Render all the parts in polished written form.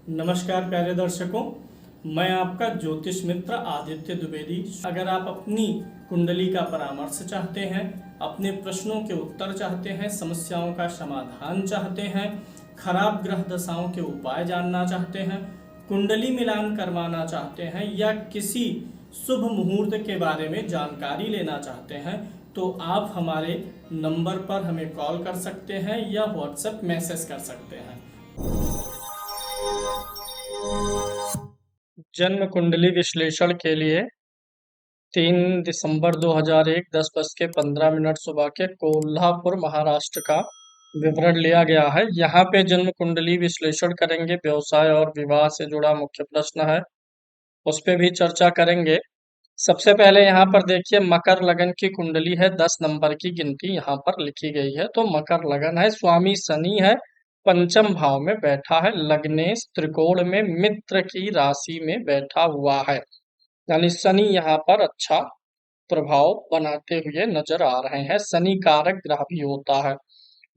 नमस्कार प्यारे दर्शकों, मैं आपका ज्योतिष मित्र आदित्य द्विवेदी। अगर आप अपनी कुंडली का परामर्श चाहते हैं, अपने प्रश्नों के उत्तर चाहते हैं, समस्याओं का समाधान चाहते हैं, खराब ग्रह दशाओं के उपाय जानना चाहते हैं, कुंडली मिलान करवाना चाहते हैं या किसी शुभ मुहूर्त के बारे में जानकारी लेना चाहते हैं, तो आप हमारे नंबर पर हमें कॉल कर सकते हैं या व्हाट्सएप मैसेज कर सकते हैं। जन्म कुंडली विश्लेषण के लिए 3 दिसंबर 2001 10:15 सुबह के कोल्हापुर महाराष्ट्र का विवरण लिया गया है। यहाँ पे जन्म कुंडली विश्लेषण करेंगे, व्यवसाय और विवाह से जुड़ा मुख्य प्रश्न है, उस पे भी चर्चा करेंगे। सबसे पहले यहाँ पर देखिए, मकर लगन की कुंडली है, 10 नंबर की गिनती यहाँ पर लिखी गई है। तो मकर लगन है, स्वामी शनि है, पंचम भाव में बैठा है, लग्नेश त्रिकोण में मित्र की राशि में बैठा हुआ है, यानी शनि यहाँ पर अच्छा प्रभाव बनाते हुए नजर आ रहे हैं। शनि कारक ग्रह भी होता है।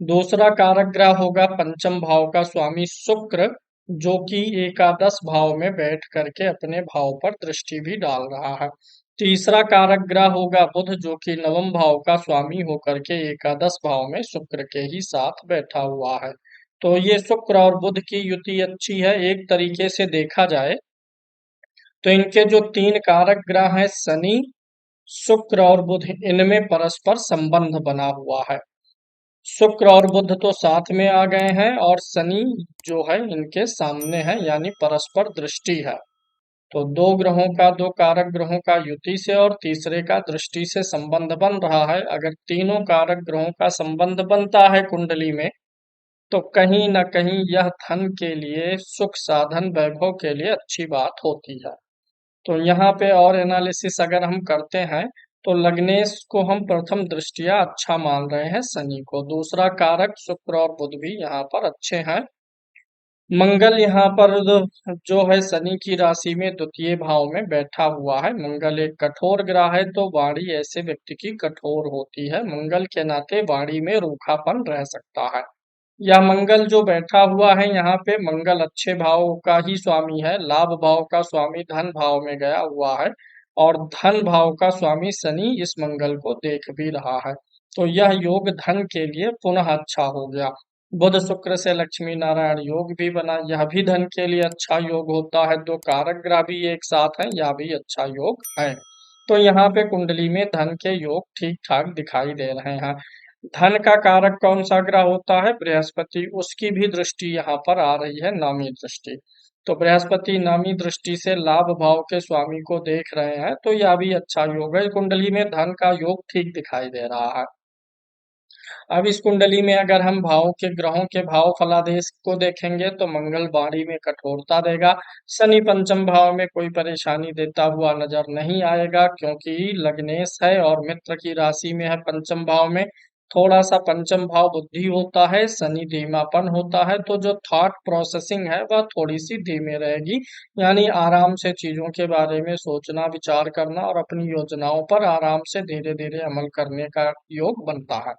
दूसरा कारक ग्रह होगा पंचम भाव का स्वामी शुक्र, जो कि एकादश भाव में बैठ करके अपने भाव पर दृष्टि भी डाल रहा है। तीसरा कारक ग्रह होगा बुध, जो कि नवम भाव का स्वामी होकर के एकादश भाव में शुक्र के ही साथ बैठा हुआ है। तो ये शुक्र और बुध की युति अच्छी है। एक तरीके से देखा जाए तो इनके जो 3 कारक ग्रह हैं, शनि, शुक्र और बुध, इनमें परस्पर संबंध बना हुआ है। शुक्र और बुध तो साथ में आ गए हैं और शनि जो है इनके सामने है, यानी परस्पर दृष्टि है। तो दो कारक ग्रहों का युति से और तीसरे का दृष्टि से संबंध बन रहा है। अगर तीनों कारक ग्रहों का संबंध बनता है कुंडली में, तो कहीं न कहीं यह धन के लिए, सुख साधन वैभव के लिए अच्छी बात होती है। तो यहाँ पे और एनालिसिस अगर हम करते हैं, तो लग्नेश को हम प्रथम दृष्टिया अच्छा मान रहे हैं, शनि को। दूसरा कारक शुक्र और बुध भी यहाँ पर अच्छे हैं। मंगल यहाँ पर जो है शनि की राशि में द्वितीय भाव में बैठा हुआ है। मंगल एक कठोर ग्रह है, तो वाणी ऐसे व्यक्ति की कठोर होती है। मंगल के नाते वाणी में रूखापन रह सकता है। या मंगल जो बैठा हुआ है यहाँ पे, मंगल अच्छे भाव का ही स्वामी है, लाभ भाव का स्वामी धन भाव में गया हुआ है और धन भाव का स्वामी शनि इस मंगल को देख भी रहा है। तो यह योग धन के लिए पुनः अच्छा हो गया। बुध शुक्र से लक्ष्मी नारायण योग भी बना, यह भी धन के लिए अच्छा योग होता है। दो कारक ग्रह भी एक साथ हैं, यह भी अच्छा योग है। तो यहाँ पे कुंडली में धन के योग ठीक ठाक दिखाई दे रहे हैं। धन का कारक कौन सा ग्रह होता है? बृहस्पति। उसकी भी दृष्टि यहाँ पर आ रही है, नामी दृष्टि। तो बृहस्पति नामी दृष्टि से लाभ भाव के स्वामी को देख रहे हैं, तो यह भी अच्छा योग है। कुंडली में धन का योग ठीक दिखाई दे रहा है। अब इस कुंडली में अगर हम भाव के ग्रहों के भाव फलादेश को देखेंगे, तो मंगल वाणी में कठोरता देगा। शनि पंचम भाव में कोई परेशानी देता हुआ नजर नहीं आएगा, क्योंकि लग्नेश है और मित्र की राशि में है पंचम भाव में। थोड़ा सा पंचम भाव बुद्धि होता है, शनि धीमापन होता है, तो जो थॉट प्रोसेसिंग है वह थोड़ी सी धीमे रहेगी, यानी आराम से चीजों के बारे में सोचना, विचार करना और अपनी योजनाओं पर आराम से धीरे धीरे अमल करने का योग बनता है।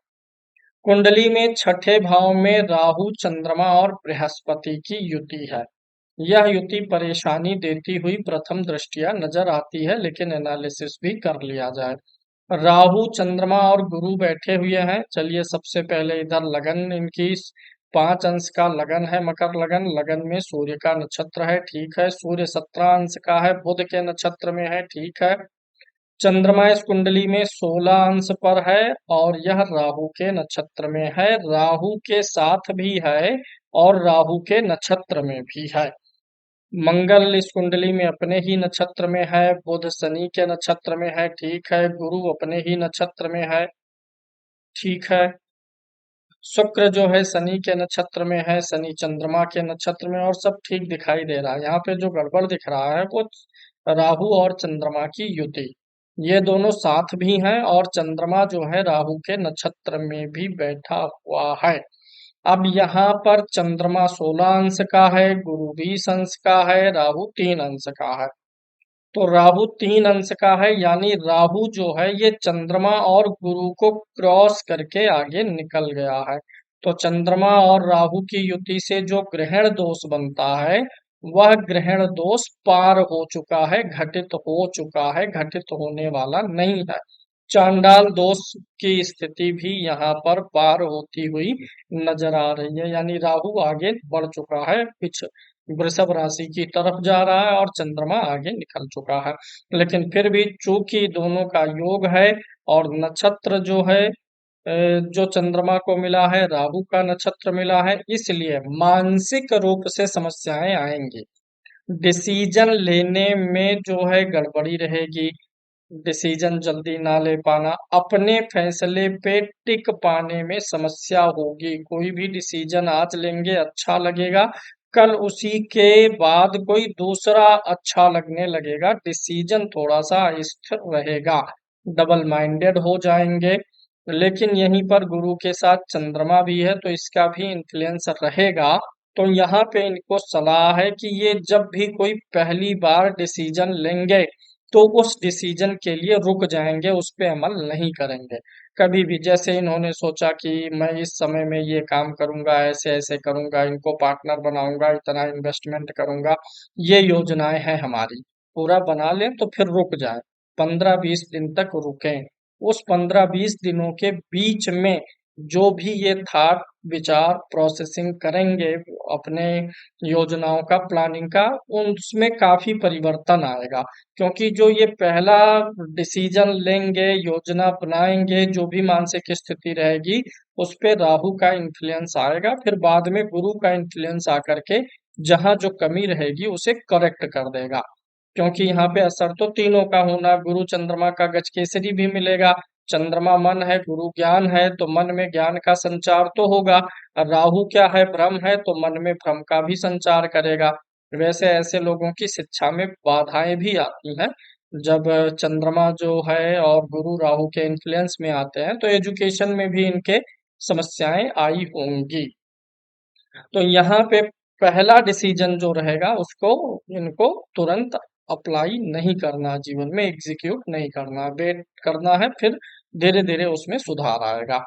कुंडली में छठे भाव में राहु, चंद्रमा और बृहस्पति की युति है। यह युति परेशानी देती हुई प्रथम दृष्टिया नजर आती है, लेकिन एनालिसिस भी कर लिया जाए। राहु, चंद्रमा और गुरु बैठे हुए हैं। चलिए सबसे पहले इधर लगन इनकी 5 अंश का लगन है, मकर लगन। लगन में सूर्य का नक्षत्र है, ठीक है। सूर्य 17 अंश का है, बुध के नक्षत्र में है, ठीक है। चंद्रमा इस कुंडली में 16 अंश पर है और यह राहु के नक्षत्र में है, राहु के साथ भी है और राहु के नक्षत्र में भी है। मंगल इस कुंडली में अपने ही नक्षत्र में है, बुध शनि के नक्षत्र में है, ठीक है। गुरु अपने ही नक्षत्र में है, ठीक है। शुक्र जो है शनि के नक्षत्र में है, शनि चंद्रमा के नक्षत्र में, और सब ठीक दिखाई दे रहा है। यहाँ पे जो गड़बड़ दिख रहा है वो राहु और चंद्रमा की युति, ये दोनों साथ भी हैं और चंद्रमा जो है राहु के नक्षत्र में भी बैठा हुआ है। अब यहाँ पर चंद्रमा 16 अंश का है, गुरु 20 अंश का है, राहु 3 अंश का है। तो राहु 3 अंश का है, यानी राहु जो है ये चंद्रमा और गुरु को क्रॉस करके आगे निकल गया है। तो चंद्रमा और राहु की युति से जो ग्रहण दोष बनता है, वह ग्रहण दोष पार हो चुका है, घटित हो चुका है, घटित होने वाला नहीं है। चांडाल दोष की स्थिति भी यहाँ पर पार होती हुई नजर आ रही है, यानी राहु आगे बढ़ चुका है, पिछ वृषभ राशि की तरफ जा रहा है और चंद्रमा आगे निकल चुका है। लेकिन फिर भी चूंकि दोनों का योग है और नक्षत्र जो है जो चंद्रमा को मिला है, राहु का नक्षत्र मिला है, इसलिए मानसिक रूप से समस्याएं आएंगी। डिसीजन लेने में जो है गड़बड़ी रहेगी, डिसीजन जल्दी ना ले पाना, अपने फैसले पे टिक पाने में समस्या होगी। कोई भी डिसीजन आज लेंगे अच्छा लगेगा, कल उसी के बाद कोई दूसरा अच्छा लगने लगेगा। डिसीजन थोड़ा सा अस्थिर रहेगा, डबल माइंडेड हो जाएंगे। लेकिन यहीं पर गुरु के साथ चंद्रमा भी है तो इसका भी इन्फ्लुएंस रहेगा। तो यहाँ पे इनको सलाह है कि ये जब भी कोई पहली बार डिसीजन लेंगे तो उस डिसीजन के लिए रुक जाएंगे, उस पे अमल नहीं करेंगे कभी भी। जैसे इन्होंने सोचा कि मैं इस समय में ये काम करूंगा, ऐसे ऐसे करूंगा, इनको पार्टनर बनाऊंगा, इतना इन्वेस्टमेंट करूंगा, ये योजनाएं हैं हमारी, पूरा बना लें तो फिर रुक जाए, 15-20 दिन तक रुकें। उस 15-20 दिनों के बीच में जो भी ये थॉट विचार प्रोसेसिंग करेंगे अपने योजनाओं का, प्लानिंग का, उसमें काफी परिवर्तन आएगा। क्योंकि जो ये पहला डिसीजन लेंगे, योजना बनाएंगे, जो भी मानसिक स्थिति रहेगी उस पे राहु का इन्फ्लुएंस आएगा, फिर बाद में गुरु का इन्फ्लुएंस आकर के जहां जो कमी रहेगी उसे करेक्ट कर देगा। क्योंकि यहाँ पे असर तो तीनों का होना, गुरु चंद्रमा का गजकेसरी भी मिलेगा। चंद्रमा मन है, गुरु ज्ञान है, तो मन में ज्ञान का संचार तो होगा। और राहु क्या है, भ्रम है, तो मन में भ्रम का भी संचार करेगा। वैसे ऐसे लोगों की शिक्षा में बाधाएं भी आती हैं जब चंद्रमा जो है और गुरु राहु के इन्फ्लुएंस में आते हैं, तो एजुकेशन में भी इनके समस्याएं आई होंगी। तो यहाँ पे पहला डिसीजन जो रहेगा उसको इनको तुरंत अप्लाई नहीं करना, जीवन में एग्जीक्यूट नहीं करना, वेट करना है, फिर धीरे धीरे उसमें सुधार आएगा।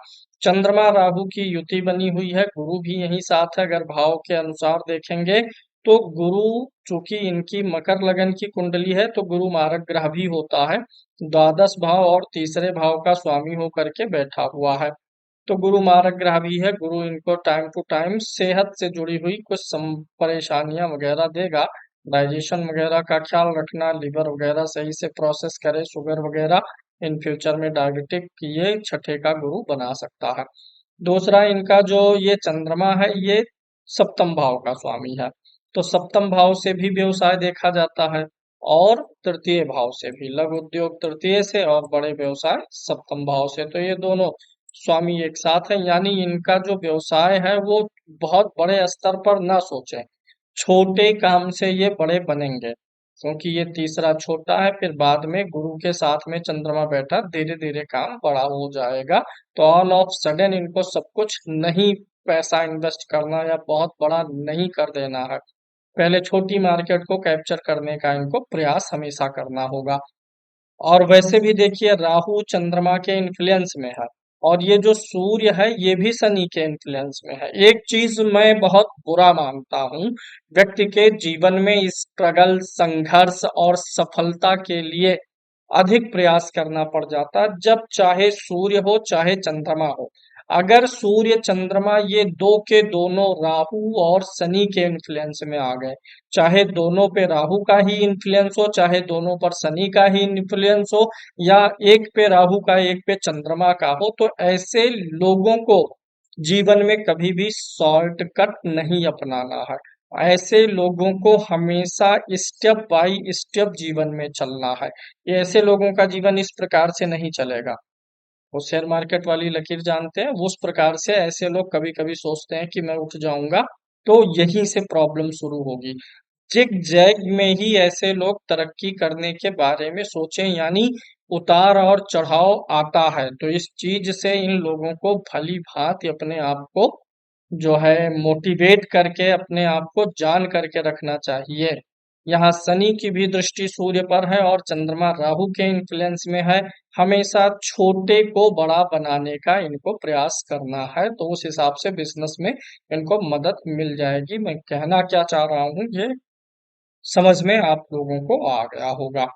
चंद्रमा राहु की युति बनी हुई है, गुरु भी यही साथ है। अगर भाव के अनुसार देखेंगे तो गुरु, चूंकि इनकी मकर लगन की कुंडली है, तो गुरु मारक ग्रह भी होता है, द्वादश भाव और तीसरे भाव का स्वामी होकर के बैठा हुआ है। तो गुरु मारक ग्रह भी है, गुरु इनको टाइम टू टाइम सेहत से जुड़ी हुई कुछ परेशानियां वगैरह देगा। डाइजेशन वगैरह का ख्याल रखना, लिवर वगैरह सही से प्रोसेस करे, शुगर वगैरह, इन फ्यूचर में डायबिटिक, ये छठे का गुरु बना सकता है। दूसरा, इनका जो ये चंद्रमा है ये सप्तम भाव का स्वामी है, तो सप्तम भाव से भी व्यवसाय देखा जाता है और तृतीय भाव से भी, लघु उद्योग तृतीय से और बड़े व्यवसाय सप्तम भाव से, तो ये दोनों स्वामी एक साथ है। यानी इनका जो व्यवसाय है वो बहुत बड़े स्तर पर ना सोचें, छोटे काम से ये बड़े बनेंगे। क्योंकि ये तीसरा छोटा है, फिर बाद में गुरु के साथ में चंद्रमा बैठा, धीरे धीरे काम बड़ा हो जाएगा। तो ऑल ऑफ सडन इनको सब कुछ नहीं पैसा इन्वेस्ट करना या बहुत बड़ा नहीं कर देना है, पहले छोटी मार्केट को कैप्चर करने का इनको प्रयास हमेशा करना होगा। और वैसे भी देखिए राहु चंद्रमा के इन्फ्लुएंस में है और ये जो सूर्य है ये भी शनि के इन्फ्लुएंस में है। एक चीज मैं बहुत बुरा मानता हूँ, व्यक्ति के जीवन में स्ट्रगल, संघर्ष और सफलता के लिए अधिक प्रयास करना पड़ जाता है, जब चाहे सूर्य हो चाहे चंद्रमा हो। अगर सूर्य चंद्रमा ये दो के दोनों राहु और शनि के इन्फ्लुएंस में आ गए, चाहे दोनों पे राहु का ही इन्फ्लुएंस हो, चाहे दोनों पर शनि का ही इन्फ्लुएंस हो, या एक पे राहु का एक पे चंद्रमा का हो, तो ऐसे लोगों को जीवन में कभी भी शॉर्टकट नहीं अपनाना है। ऐसे लोगों को हमेशा स्टेप बाय स्टेप जीवन में चलना है। ये ऐसे लोगों का जीवन इस प्रकार से नहीं चलेगा। वो शेयर मार्केट वाली लकीर जानते हैं, उस प्रकार से ऐसे लोग कभी कभी सोचते हैं कि मैं उठ जाऊंगा, तो यहीं से प्रॉब्लम शुरू होगी। जिग जैग में ही ऐसे लोग तरक्की करने के बारे में सोचें, यानी उतार और चढ़ाव आता है, तो इस चीज से इन लोगों को भली भांति अपने आप को जो है मोटिवेट करके अपने आप को जान करके रखना चाहिए। यहाँ शनि की भी दृष्टि सूर्य पर है और चंद्रमा राहु के इन्फ्लुएंस में है। हमेशा छोटे को बड़ा बनाने का इनको प्रयास करना है, तो उस हिसाब से बिजनेस में इनको मदद मिल जाएगी। मैं कहना क्या चाह रहा हूँ, ये समझ में आप लोगों को आ गया होगा।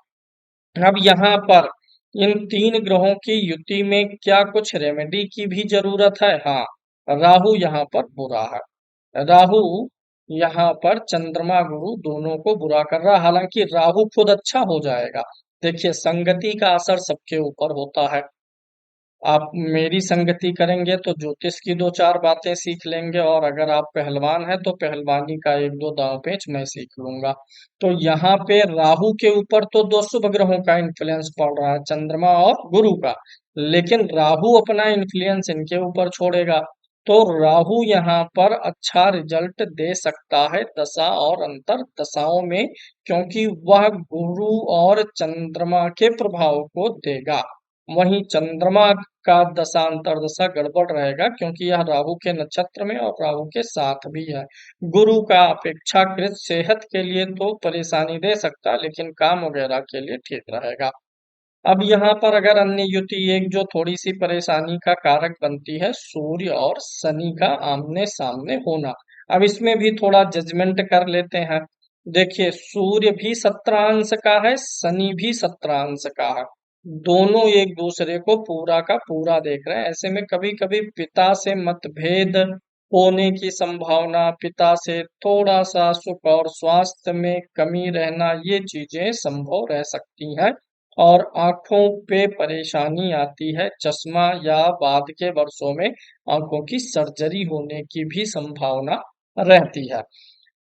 अब यहाँ पर इन तीन ग्रहों की युति में क्या कुछ रेमेडी की भी जरूरत है? हाँ, राहु यहाँ पर बुरा है। राहु यहाँ पर चंद्रमा गुरु दोनों को बुरा कर रहा है, हालांकि राहु खुद अच्छा हो जाएगा। देखिए, संगति का असर सबके ऊपर होता है। आप मेरी संगति करेंगे तो ज्योतिष की दो चार बातें सीख लेंगे, और अगर आप पहलवान हैं तो पहलवानी का एक दो दांव पेच मैं सीख लूंगा। तो यहाँ पे राहु के ऊपर तो दो शुभ ग्रहों का इन्फ्लुएंस पड़ रहा है, चंद्रमा और गुरु का, लेकिन राहु अपना इन्फ्लुएंस इनके ऊपर छोड़ेगा। तो राहु यहाँ पर अच्छा रिजल्ट दे सकता है दशा और अंतर दशाओं में, क्योंकि वह गुरु और चंद्रमा के प्रभाव को देगा। वहीं चंद्रमा का दशांतर दशा गड़बड़ रहेगा, क्योंकि यह राहु के नक्षत्र में और राहु के साथ भी है। गुरु का अपेक्षाकृत सेहत के लिए तो परेशानी दे सकता, लेकिन काम वगैरह के लिए ठीक रहेगा। अब यहाँ पर अगर अन्य युति, एक जो थोड़ी सी परेशानी का कारक बनती है, सूर्य और शनि का आमने सामने होना। अब इसमें भी थोड़ा जजमेंट कर लेते हैं। देखिए, सूर्य भी 17 अंश का है, शनि भी 17 अंश का है। दोनों एक दूसरे को पूरा का पूरा देख रहे हैं। ऐसे में कभी कभी पिता से मतभेद होने की संभावना, पिता से थोड़ा सा सुख और स्वास्थ्य में कमी रहना, ये चीजें संभव रह सकती हैं। और आंखों पे परेशानी आती है, चश्मा या बाद के वर्षों में आंखों की सर्जरी होने की भी संभावना रहती है।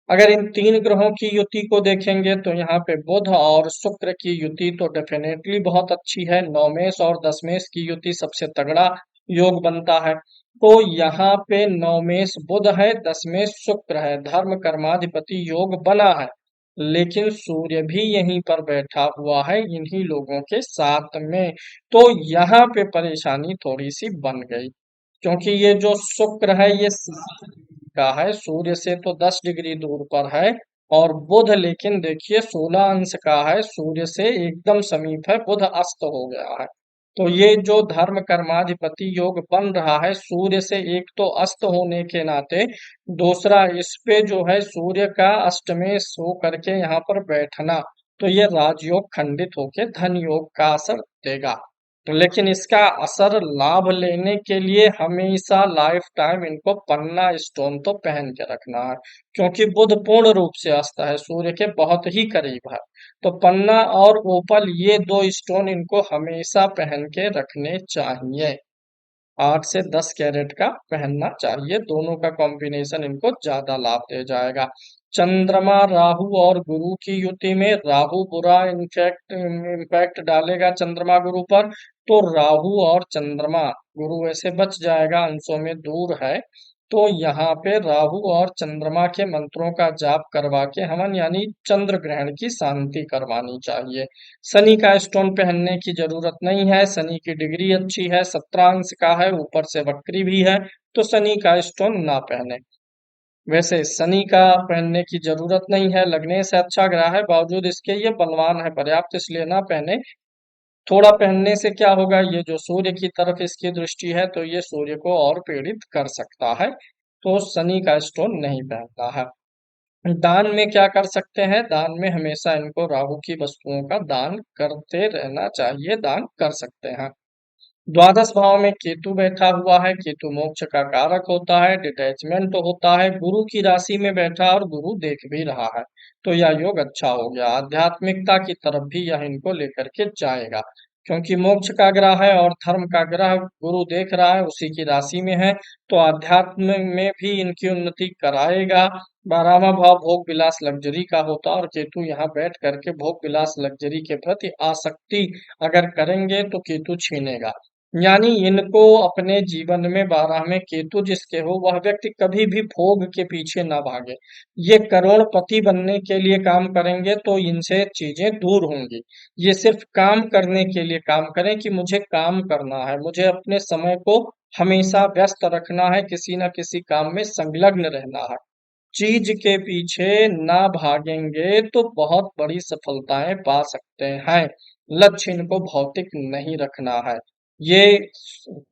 अगर इन तीन ग्रहों की युति को देखेंगे तो यहाँ पे बुध और शुक्र की युति तो डेफिनेटली बहुत अच्छी है। नौमेश और दसमेश की युति सबसे तगड़ा योग बनता है। तो यहाँ पे नौमेश बुध है, दसमेश शुक्र है, धर्म कर्माधिपति योग बना है। लेकिन सूर्य भी यहीं पर बैठा हुआ है इन्हीं लोगों के साथ में। तो यहाँ पे परेशानी थोड़ी सी बन गई, क्योंकि ये जो शुक्र है ये का है, सूर्य से तो 10 डिग्री दूर पर है। और बुध लेकिन देखिए 16 अंश का है, सूर्य से एकदम समीप है, बुध अस्त हो गया है। तो ये जो धर्म कर्माधिपति योग बन रहा है, सूर्य से एक तो अस्त होने के नाते, दूसरा इस पे जो है सूर्य का अष्टमेश हो करके यहाँ पर बैठना, तो ये राजयोग खंडित होके धन योग का असर देगा। तो लेकिन इसका असर लाभ लेने के लिए हमेशा लाइफ टाइम इनको पन्ना स्टोन तो पहन के रखना है, क्योंकि बुध पूर्ण रूप से अस्त है, सूर्य के बहुत ही करीब है। तो पन्ना और ओपल ये दो स्टोन इनको हमेशा पहन के रखने चाहिए। 8 से 10 कैरेट का पहनना चाहिए, दोनों का कॉम्बिनेशन इनको ज्यादा लाभ दे जाएगा। चंद्रमा राहु और गुरु की युति में राहु बुरा इम्पैक्ट डालेगा चंद्रमा गुरु पर, तो राहु और चंद्रमा, गुरु ऐसे बच जाएगा, अंशों में दूर है। तो यहाँ पे राहु और चंद्रमा के मंत्रों का जाप करवा के हवन यानी चंद्र ग्रहण की शांति करवानी चाहिए। शनि का स्टोन पहनने की जरूरत नहीं है, शनि की डिग्री अच्छी है, 17 अंश का है, ऊपर से वक्री भी है, तो शनि का स्टोन ना पहने। वैसे शनि का पहनने की जरूरत नहीं है, लगने से अच्छा ग्रह है, बावजूद इसके ये बलवान है पर्याप्त, इसलिए ना पहने। थोड़ा पहनने से क्या होगा, ये जो सूर्य की तरफ इसकी दृष्टि है तो ये सूर्य को और पीड़ित कर सकता है। तो शनि का स्टोन नहीं पहनता है। दान में क्या कर सकते हैं, दान में हमेशा इनको राहु की वस्तुओं का दान करते रहना चाहिए, दान कर सकते हैं। द्वादश भाव में केतु बैठा हुआ है, केतु मोक्ष का कारक होता है, डिटैचमेंट होता है, गुरु की राशि में बैठा और गुरु देख भी रहा है, तो यह योग अच्छा हो गया। आध्यात्मिकता की तरफ भी यह इनको लेकर के जाएगा, क्योंकि मोक्ष का ग्रह है और धर्म का ग्रह गुरु देख रहा है, उसी की राशि में है, तो आध्यात्म में भी इनकी उन्नति कराएगा। 12वां भाव भोग विलास लग्जरी का होता है, और केतु यहाँ बैठ करके भोग विलास लग्जरी के प्रति आसक्ति अगर करेंगे तो केतु छीनेगा। यानी इनको अपने जीवन में 12 में केतु जिसके हो, वह व्यक्ति कभी भी भोग के पीछे ना भागे। ये करोड़पति बनने के लिए काम करेंगे तो इनसे चीजें दूर होंगी। ये सिर्फ काम करने के लिए काम करें कि मुझे काम करना है, मुझे अपने समय को हमेशा व्यस्त रखना है, किसी न किसी काम में संलग्न रहना है। चीज के पीछे ना भागेंगे तो बहुत बड़ी सफलताएं पा सकते हैं। लक्ष्य इनको भौतिक नहीं रखना है। ये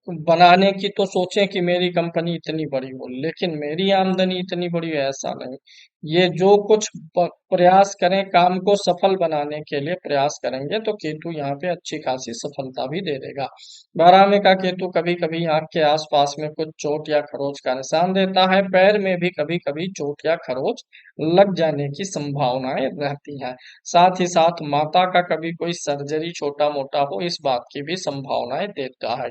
बनाने की तो सोचें कि मेरी कंपनी इतनी बड़ी हो, लेकिन मेरी आमदनी इतनी बड़ी हो, ऐसा नहीं। ये जो कुछ प्रयास करें, काम को सफल बनाने के लिए प्रयास करेंगे, तो केतु यहाँ पे अच्छी खासी सफलता भी दे देगा। 12 में का केतु कभी कभी आंख के आसपास में कुछ चोट या खरोच का निशान देता है। पैर में भी कभी कभी चोट या खरोच लग जाने की संभावनाएं रहती हैं। साथ ही साथ माता का कभी कोई सर्जरी छोटा मोटा हो, इस बात की भी संभावनाएं देता है।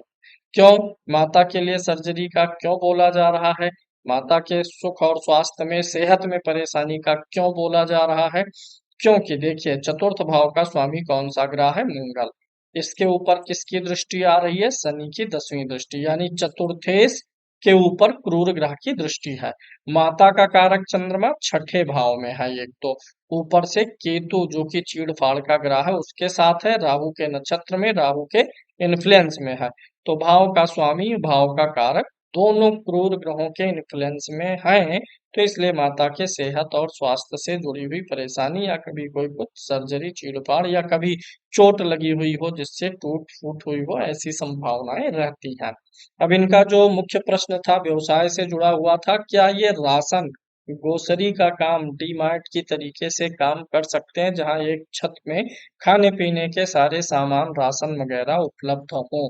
क्यों माता के लिए सर्जरी का क्यों बोला जा रहा है, माता के सुख और स्वास्थ्य में, सेहत में परेशानी का क्यों बोला जा रहा है? क्योंकि देखिए, चतुर्थ भाव का स्वामी कौन सा ग्रह है? मंगल। इसके ऊपर किसकी दृष्टि आ रही है? शनि की 10वीं दृष्टि, यानी चतुर्थेश के ऊपर क्रूर ग्रह की दृष्टि है। माता का कारक चंद्रमा छठे भाव में है। एक तो ऊपर से केतु जो कि चीड़ फाड़ का ग्रह है उसके साथ है, राहु के नक्षत्र में, राहु के इन्फ्लुएंस में है। तो भाव का स्वामी, भाव का कारक, दोनों क्रूर ग्रहों के इन्फ्लुएंस में हैं। तो इसलिए माता के सेहत और स्वास्थ्य से जुड़ी हुई परेशानी, या कभी कोई कुछ सर्जरी, चीड़फाड़, या कभी चोट लगी हुई हो जिससे टूट फूट हुई हो, ऐसी संभावनाएं रहती हैं। अब इनका जो मुख्य प्रश्न था व्यवसाय से जुड़ा हुआ था, क्या ये राशन ग्रोसरी का काम डीमार्ट की तरीके से काम कर सकते हैं, जहां एक छत में खाने पीने के सारे सामान, राशन वगैरह उपलब्ध हों?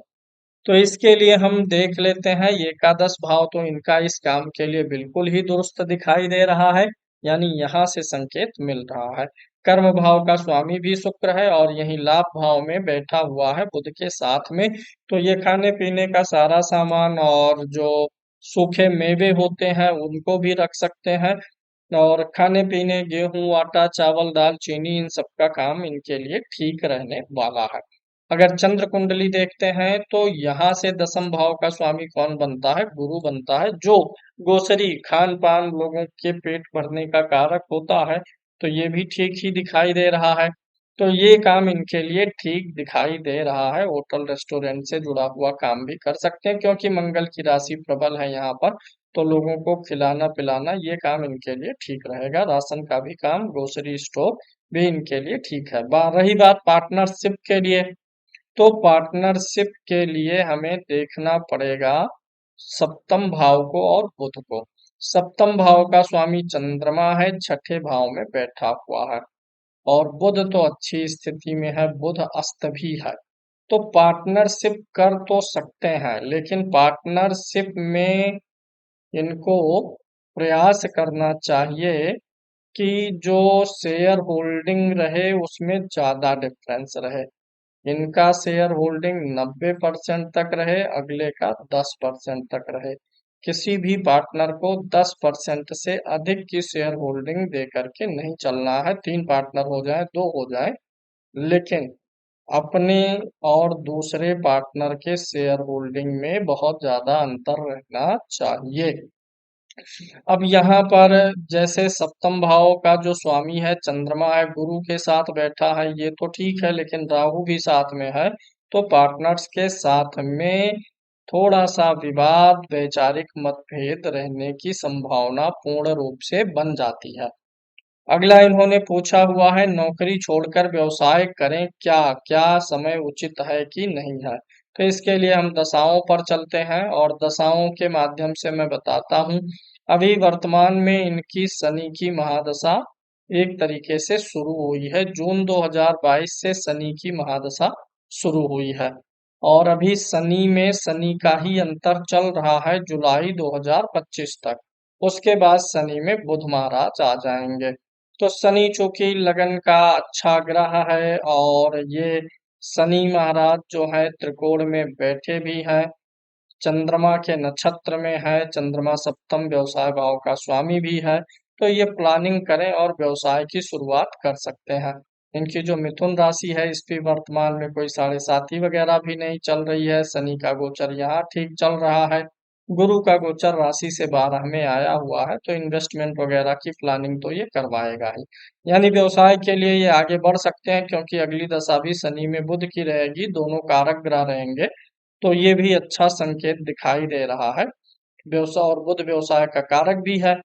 तो इसके लिए हम देख लेते हैं, ये एकादश भाव तो इनका इस काम के लिए बिल्कुल ही दुरुस्त दिखाई दे रहा है, यानी यहाँ से संकेत मिल रहा है। कर्म भाव का स्वामी भी शुक्र है और यही लाभ भाव में बैठा हुआ है बुध के साथ में। तो ये खाने पीने का सारा सामान और जो सूखे मेवे होते हैं उनको भी रख सकते हैं, और खाने पीने, गेहूं, आटा, चावल, दाल, चीनी, इन सब का काम इनके लिए ठीक रहने वाला है। अगर चंद्र कुंडली देखते हैं तो यहाँ से दसम भाव का स्वामी कौन बनता है? गुरु बनता है, जो ग्रोसरी, खान पान, लोगों के पेट भरने का कारक होता है। तो ये भी ठीक ही दिखाई दे रहा है। तो ये काम इनके लिए ठीक दिखाई दे रहा है। होटल रेस्टोरेंट से जुड़ा हुआ काम भी कर सकते हैं, क्योंकि मंगल की राशि प्रबल है यहाँ पर। तो लोगों को खिलाना पिलाना, ये काम इनके लिए ठीक रहेगा। राशन का भी काम, ग्रोसरी स्टोर भी इनके लिए ठीक है। रही बात पार्टनरशिप के लिए, तो पार्टनरशिप के लिए हमें देखना पड़ेगा सप्तम भाव को और बुध को। सप्तम भाव का स्वामी चंद्रमा है, छठे भाव में बैठा हुआ है, और बुध तो अच्छी स्थिति में है, बुध अस्त भी है। तो पार्टनरशिप कर तो सकते हैं, लेकिन पार्टनरशिप में इनको प्रयास करना चाहिए कि जो शेयर होल्डिंग रहे उसमें ज्यादा डिफरेंस रहे। इनका शेयर होल्डिंग 90% तक रहे, अगले का 10% तक रहे। किसी भी पार्टनर को 10% से अधिक की शेयर होल्डिंग दे करके नहीं चलना है। 3 पार्टनर हो जाए, 2 हो जाए, लेकिन अपने और दूसरे पार्टनर के शेयर होल्डिंग में बहुत ज्यादा अंतर रहना चाहिए। अब यहाँ पर जैसे सप्तम भाव का जो स्वामी है चंद्रमा है, गुरु के साथ बैठा है, ये तो ठीक है, लेकिन राहु भी साथ में है। तो पार्टनर्स के साथ में थोड़ा सा विवाद, वैचारिक मतभेद रहने की संभावना पूर्ण रूप से बन जाती है। अगला इन्होंने पूछा हुआ है, नौकरी छोड़कर व्यवसाय करें क्या? क्या समय उचित है कि नहीं है? तो इसके लिए हम दशाओं पर चलते हैं और दशाओं के माध्यम से मैं बताता हूँ। अभी वर्तमान में इनकी शनि की महादशा एक तरीके से शुरू हुई है। जून 2022 से शनि की महादशा शुरू हुई है, और अभी शनि में शनि का ही अंतर चल रहा है जुलाई 2025 तक। उसके बाद शनि में बुध महाराज आ जाएंगे। तो शनि चूंकि लगन का अच्छा ग्रह है, और ये शनि महाराज जो है त्रिकोण में बैठे भी हैं, चंद्रमा के नक्षत्र में है, चंद्रमा सप्तम व्यवसाय भाव का स्वामी भी है। तो ये प्लानिंग करें और व्यवसाय की शुरुआत कर सकते हैं। इनकी जो मिथुन राशि है इस पे वर्तमान में कोई साढ़े साथी वगैरह भी नहीं चल रही है। शनि का गोचर यहाँ ठीक चल रहा है, गुरु का गोचर राशि से 12 में आया हुआ है, तो इन्वेस्टमेंट वगैरह की प्लानिंग तो ये करवाएगा ही। यानी व्यवसाय के लिए ये आगे बढ़ सकते हैं, क्योंकि अगली दशा भी शनि में बुध की रहेगी, दोनों कारक ग्रह रहेंगे। तो ये भी अच्छा संकेत दिखाई दे रहा है। व्यवसाय, और बुध व्यवसाय का कारक भी है।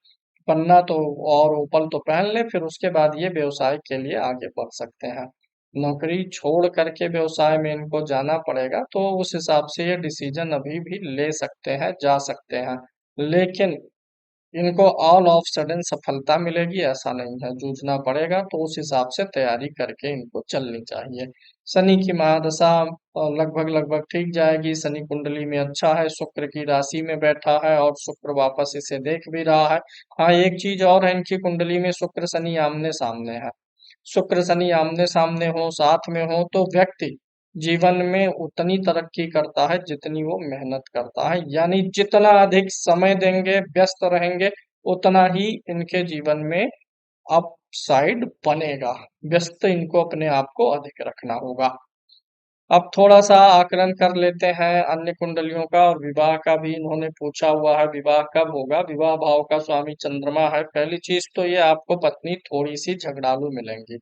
पन्ना तो और उपल तो पहन ले, फिर उसके बाद ये व्यवसाय के लिए आगे बढ़ सकते हैं। नौकरी छोड़ करके व्यवसाय में इनको जाना पड़ेगा, तो उस हिसाब से ये डिसीजन अभी भी ले सकते हैं, जा सकते हैं। लेकिन इनको ऑल ऑफ सडन सफलता मिलेगी ऐसा नहीं है, जूझना पड़ेगा, तो उस हिसाब से तैयारी करके इनको चलनी चाहिए। शनि की महादशा लगभग लगभग ठीक जाएगी। शनि कुंडली में अच्छा है, शुक्र की राशि में बैठा है और शुक्र वापस इसे देख भी रहा है। हाँ, एक चीज और है, इनकी कुंडली में शुक्र शनि आमने सामने है। शुक्र शनि आमने सामने हो, साथ में हो, तो व्यक्ति जीवन में उतनी तरक्की करता है जितनी वो मेहनत करता है। यानी जितना अधिक समय देंगे, व्यस्त रहेंगे, उतना ही इनके जीवन में अपसाइड बनेगा। व्यस्त इनको अपने आप को अधिक रखना होगा। अब थोड़ा सा आकलन कर लेते हैं अन्य कुंडलियों का, और विवाह का भी इन्होंने पूछा हुआ है। विवाह कब होगा? विवाह भाव का स्वामी चंद्रमा है। पहली चीज तो ये आपको पत्नी थोड़ी सी झगड़ालू मिलेंगी।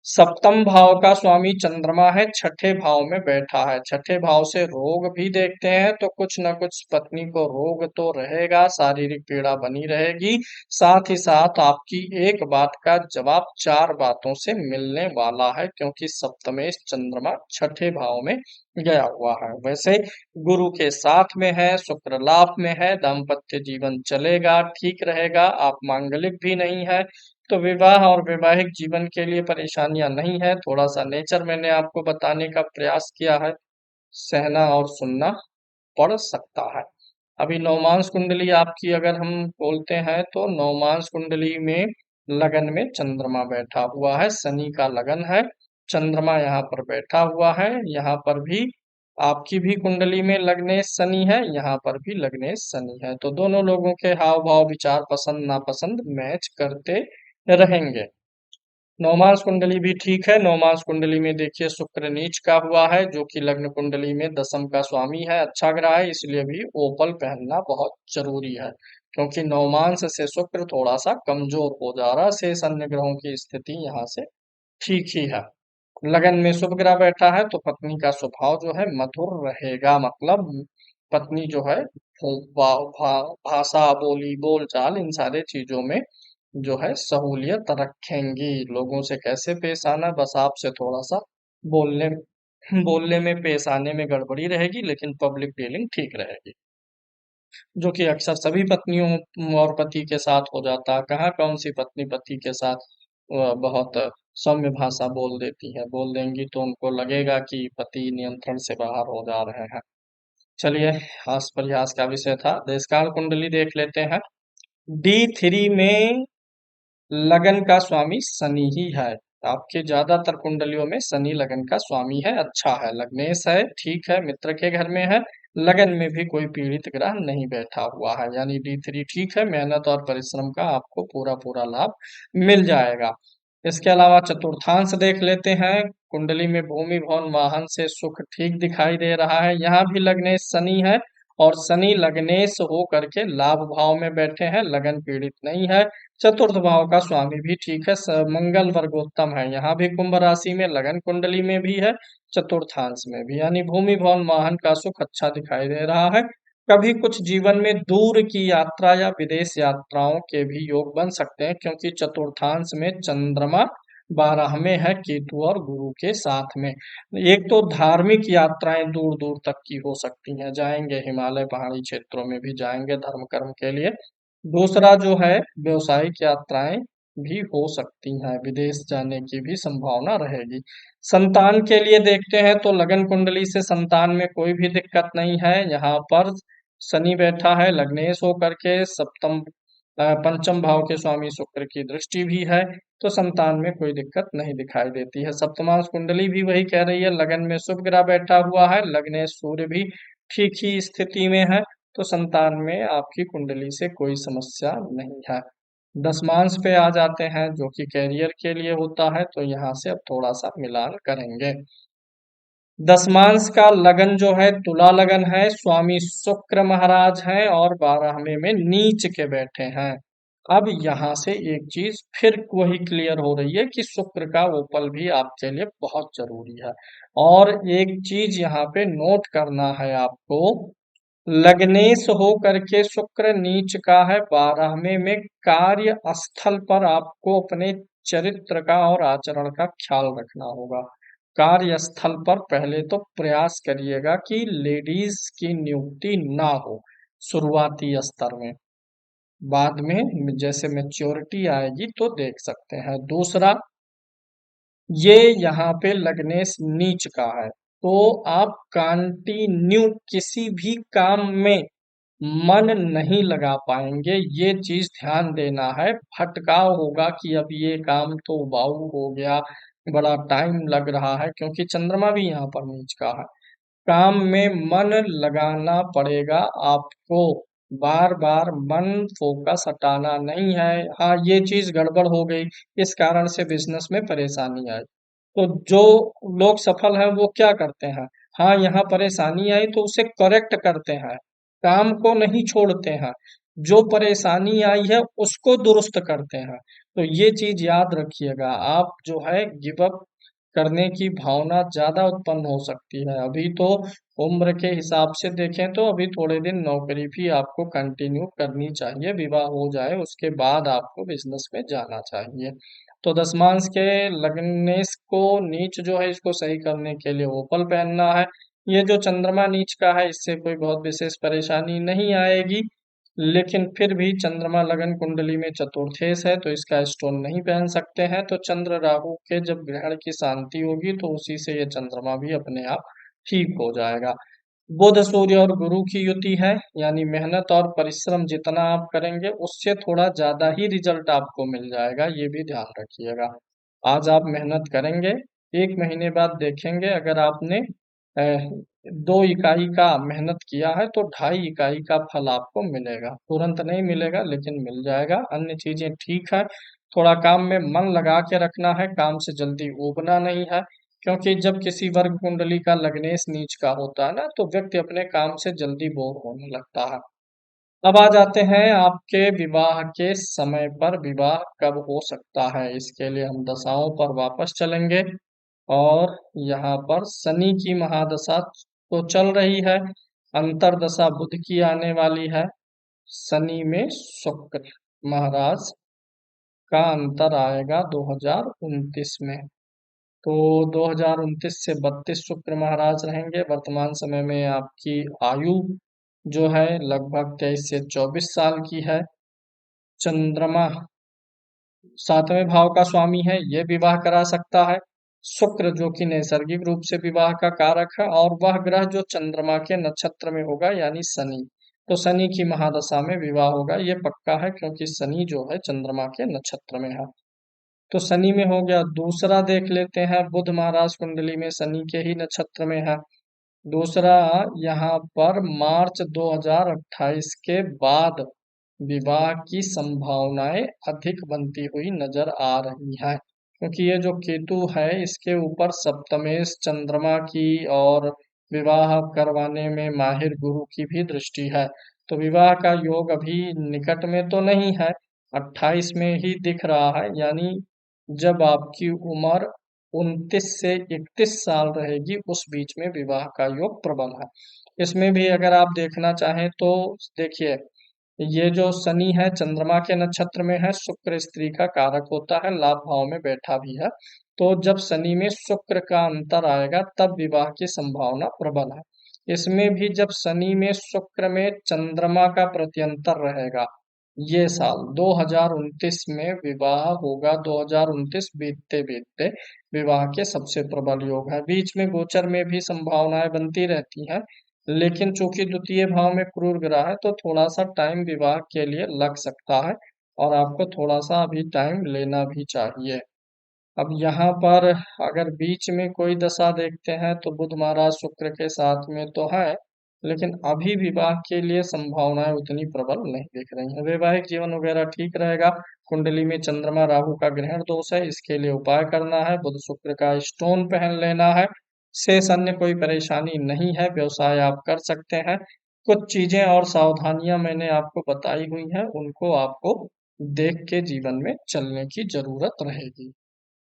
सप्तम भाव का स्वामी चंद्रमा है, छठे भाव में बैठा है। छठे भाव से रोग भी देखते हैं, तो कुछ न कुछ पत्नी को रोग तो रहेगा, शारीरिक पीड़ा बनी रहेगी। साथ ही साथ आपकी एक बात का जवाब चार बातों से मिलने वाला है, क्योंकि सप्तमेश चंद्रमा छठे भाव में गया हुआ है। वैसे गुरु के साथ में है, शुक्र लाभ में है, दाम्पत्य जीवन चलेगा, ठीक रहेगा, आप मांगलिक भी नहीं है, तो विवाह और वैवाहिक जीवन के लिए परेशानियां नहीं है। थोड़ा सा नेचर मैंने आपको बताने का प्रयास किया है, सहना और सुनना पड़ सकता है। अभी नवमांश कुंडली आपकी अगर हम बोलते हैं, तो नवमांश कुंडली में लगन में चंद्रमा बैठा हुआ है, शनि का लगन है, चंद्रमा यहाँ पर बैठा हुआ है। यहाँ पर भी आपकी भी कुंडली में लग्नेश शनि है, यहाँ पर भी लग्नेश शनि है, तो दोनों लोगों के हाव भाव विचार पसंद नापसंद मैच करते रहेंगे। नवमांश कुंडली भी ठीक है। नवमांश कुंडली में देखिए शुक्र नीच का हुआ है, जो कि लग्न कुंडली में दशम का स्वामी है, अच्छा ग्रह है, इसलिए भी ओपल पहनना बहुत जरूरी है, क्योंकि नवमांश से शुक्र थोड़ा सा कमजोर हो जा रहा है। शेष अन्य ग्रहों की स्थिति यहाँ से ठीक ही है। लगन में शुभ ग्रह बैठा है, तो पत्नी का स्वभाव जो है मधुर रहेगा, मतलब पत्नी जो है भाषा, बोली, बोलचाल, इन सारे चीजों में जो है सहूलियत रखेंगी। लोगों से कैसे पेश आना, बस आपसे थोड़ा सा बोलने बोलने में, पेश आने में गड़बड़ी रहेगी, लेकिन पब्लिक डीलिंग ठीक रहेगी, जो कि अक्सर सभी पत्नियों और पति के साथ हो जाता है। कहाँ कौन सी पत्नी पति के साथ बहुत सौम्य भाषा बोल देती है, बोल देंगी तो उनको लगेगा कि पति नियंत्रण से बाहर हो जा रहे हैं। चलिए, हास परिहास का विषय था। देशकाल कुंडली देख लेते हैं। D3 में लगन का स्वामी शनि ही है। आपके ज्यादातर कुंडलियों में शनि लगन का स्वामी है, अच्छा है, लग्नेश है, ठीक है, मित्र के घर में है। लगन में भी कोई पीड़ित ग्रह नहीं बैठा हुआ है, यानी D3 ठीक है। मेहनत और परिश्रम का आपको पूरा पूरा लाभ मिल जाएगा। इसके अलावा चतुर्थांश देख लेते हैं। कुंडली में भूमि भवन वाहन से सुख ठीक दिखाई दे रहा है। यहाँ भी लग्नेश शनि है, और शनि लग्नेश हो करके लाभ भाव में बैठे हैं, लगन पीड़ित नहीं है। चतुर्थ भाव का स्वामी भी ठीक है, मंगल वर्गोत्तम है। यहाँ भी कुंभ राशि में, लगन कुंडली में भी है, चतुर्थांश में भी, यानी भूमि भवन वाहन का सुख अच्छा दिखाई दे रहा है। कभी कुछ जीवन में दूर की यात्रा या विदेश यात्राओं के भी योग बन सकते हैं, क्योंकि चतुर्थांश में चंद्रमा 12 में है, केतु और गुरु के साथ में। एक तो धार्मिक यात्राएं दूर दूर तक की हो सकती हैं, जाएंगे हिमालय पहाड़ी क्षेत्रों में भी जाएंगे धर्म कर्म के लिए। दूसरा जो है, व्यवसायिक यात्राएं भी हो सकती हैं, विदेश जाने की भी संभावना रहेगी। संतान के लिए देखते हैं, तो लगन कुंडली से संतान में कोई भी दिक्कत नहीं है। यहाँ पर शनि बैठा है लग्नेश होकर के, सप्तम पंचम भाव के स्वामी शुक्र की दृष्टि भी है, तो संतान में कोई दिक्कत नहीं दिखाई देती है। सप्तमांश कुंडली भी वही कह रही है, लगन में शुभ ग्रह बैठा हुआ है, लग्नेश सूर्य भी ठीक ही स्थिति में है, तो संतान में आपकी कुंडली से कोई समस्या नहीं है। दशमांश पे आ जाते हैं, जो कि कैरियर के लिए होता है, तो यहाँ से अब थोड़ा सा मिलान करेंगे। दशमांश का लगन जो है तुला लगन है, स्वामी शुक्र महाराज हैं, और 12वें में नीच के बैठे हैं। अब यहाँ से एक चीज फिर वही क्लियर हो रही है कि शुक्र का वो पल भी आपके लिए बहुत जरूरी है। और एक चीज यहाँ पे नोट करना है आपको, लग्नेश हो करके शुक्र नीच का है 12वें में, कार्य स्थल पर आपको अपने चरित्र का और आचरण का ख्याल रखना होगा। कार्यस्थल पर पहले तो प्रयास करिएगा कि लेडीज की नियुक्ति ना हो शुरुआती स्तर में। बाद में जैसे मैच्योरिटी आएगी तो देख सकते हैं। दूसरा, ये यहाँ पे लग्नेश नीच का है, तो आप कंटिन्यू किसी भी काम में मन नहीं लगा पाएंगे, ये चीज ध्यान देना है। भटकाव होगा कि अब ये काम तो उबाऊ हो गया, बड़ा टाइम लग रहा है, क्योंकि चंद्रमा भी यहाँ पर नीच का है। काम में मन लगाना पड़ेगा आपको, बार बार मन फोकस हटाना नहीं है। हाँ, ये चीज गड़बड़ हो गई, इस कारण से बिजनेस में परेशानी आई, तो जो लोग सफल हैं वो क्या करते हैं, हाँ यहाँ परेशानी आई तो उसे करेक्ट करते हैं, काम को नहीं छोड़ते हैं, जो परेशानी आई है उसको दुरुस्त करते हैं। तो ये चीज याद रखिएगा, आप जो है गिव अप करने की भावना ज्यादा उत्पन्न हो सकती है। अभी तो उम्र के हिसाब से देखें तो अभी थोड़े दिन नौकरी भी आपको कंटिन्यू करनी चाहिए, विवाह हो जाए उसके बाद आपको बिजनेस में जाना चाहिए। तो दशमांश के लग्नेश को नीच जो है इसको सही करने के लिए ओपल पहनना है। ये जो चंद्रमा नीच का है इससे कोई बहुत विशेष परेशानी नहीं आएगी, लेकिन फिर भी चंद्रमा लगन कुंडली में चतुर्थेश है तो इसका स्टोन नहीं पहन सकते हैं। तो चंद्र राहु के जब ग्रहण की शांति होगी तो उसी से ये चंद्रमा भी अपने आप ठीक हो जाएगा। बुध सूर्य और गुरु की युति है, यानी मेहनत और परिश्रम जितना आप करेंगे उससे थोड़ा ज्यादा ही रिजल्ट आपको मिल जाएगा, ये भी ध्यान रखिएगा। आज आप मेहनत करेंगे, 1 महीने बाद देखेंगे अगर आपने 2 इकाई का मेहनत किया है तो 2.5 इकाई का फल आपको मिलेगा। तुरंत नहीं मिलेगा लेकिन मिल जाएगा। अन्य चीजें ठीक है, थोड़ा काम में मन लगा के रखना है, काम से जल्दी ऊबना नहीं है, क्योंकि जब किसी वर्ग कुंडली का लग्नेश नीच का होता है ना तो व्यक्ति अपने काम से जल्दी बोर होने लगता है। अब आ जाते हैं आपके विवाह के समय पर, विवाह कब हो सकता है इसके लिए हम दशाओं पर वापस चलेंगे। और यहाँ पर शनि की महादशा तो चल रही है, अंतरदशा बुध की आने वाली है। शनि में शुक्र महाराज का अंतर आएगा 2029 में, तो 2029 से 32 शुक्र महाराज रहेंगे। वर्तमान समय में आपकी आयु जो है लगभग 23 से 24 साल की है। चंद्रमा 7वें भाव का स्वामी है, ये विवाह करा सकता है। शुक्र जो कि नैसर्गिक रूप से विवाह का कारक है, और वह ग्रह जो चंद्रमा के नक्षत्र में होगा यानी शनि, तो शनि की महादशा में विवाह होगा, ये पक्का है क्योंकि शनि जो है चंद्रमा के नक्षत्र में है। तो शनि में हो गया। दूसरा देख लेते हैं, बुध महाराज कुंडली में शनि के ही नक्षत्र में है। दूसरा, यहाँ पर मार्च 2028 के बाद विवाह की संभावनाएं अधिक बनती हुई नजर आ रही है, क्योंकि ये जो केतु है इसके ऊपर सप्तमेश चंद्रमा की और विवाह करवाने में माहिर गुरु की भी दृष्टि है। तो विवाह का योग अभी निकट में तो नहीं है, 28 में ही दिख रहा है, यानी जब आपकी उम्र 29 से 31 साल रहेगी उस बीच में विवाह का योग प्रबल है। इसमें भी अगर आप देखना चाहें तो देखिए, ये जो शनि है चंद्रमा के नक्षत्र में है, शुक्र स्त्री का कारक होता है, लाभ भाव में बैठा भी है, तो जब शनि में शुक्र का अंतर आएगा तब विवाह की संभावना प्रबल है। इसमें भी जब शनि में शुक्र में चंद्रमा का प्रत्यंतर रहेगा, ये साल 2029 में विवाह होगा। 2029 बीतते बीतते विवाह के सबसे प्रबल योग है। बीच में गोचर में भी संभावनाएं बनती रहती हैं, लेकिन चूंकि द्वितीय भाव में क्रूर ग्रह है तो थोड़ा सा टाइम विवाह के लिए लग सकता है, और आपको थोड़ा सा अभी टाइम लेना भी चाहिए। अब यहाँ पर अगर बीच में कोई दशा देखते हैं तो बुध महाराज शुक्र के साथ में तो है, लेकिन अभी विवाह के लिए संभावनाएं उतनी प्रबल नहीं दिख रही हैं। वैवाहिक जीवन वगैरह ठीक रहेगा। कुंडली में चंद्रमा राहु का ग्रहण दोष है, इसके लिए उपाय करना है, बुध शुक्र का स्टोन पहन लेना है। शेष अन्य कोई परेशानी नहीं है, व्यवसाय आप कर सकते हैं। कुछ चीजें और सावधानियां मैंने आपको बताई हुई हैं, उनको आपको देख के जीवन में चलने की जरूरत रहेगी।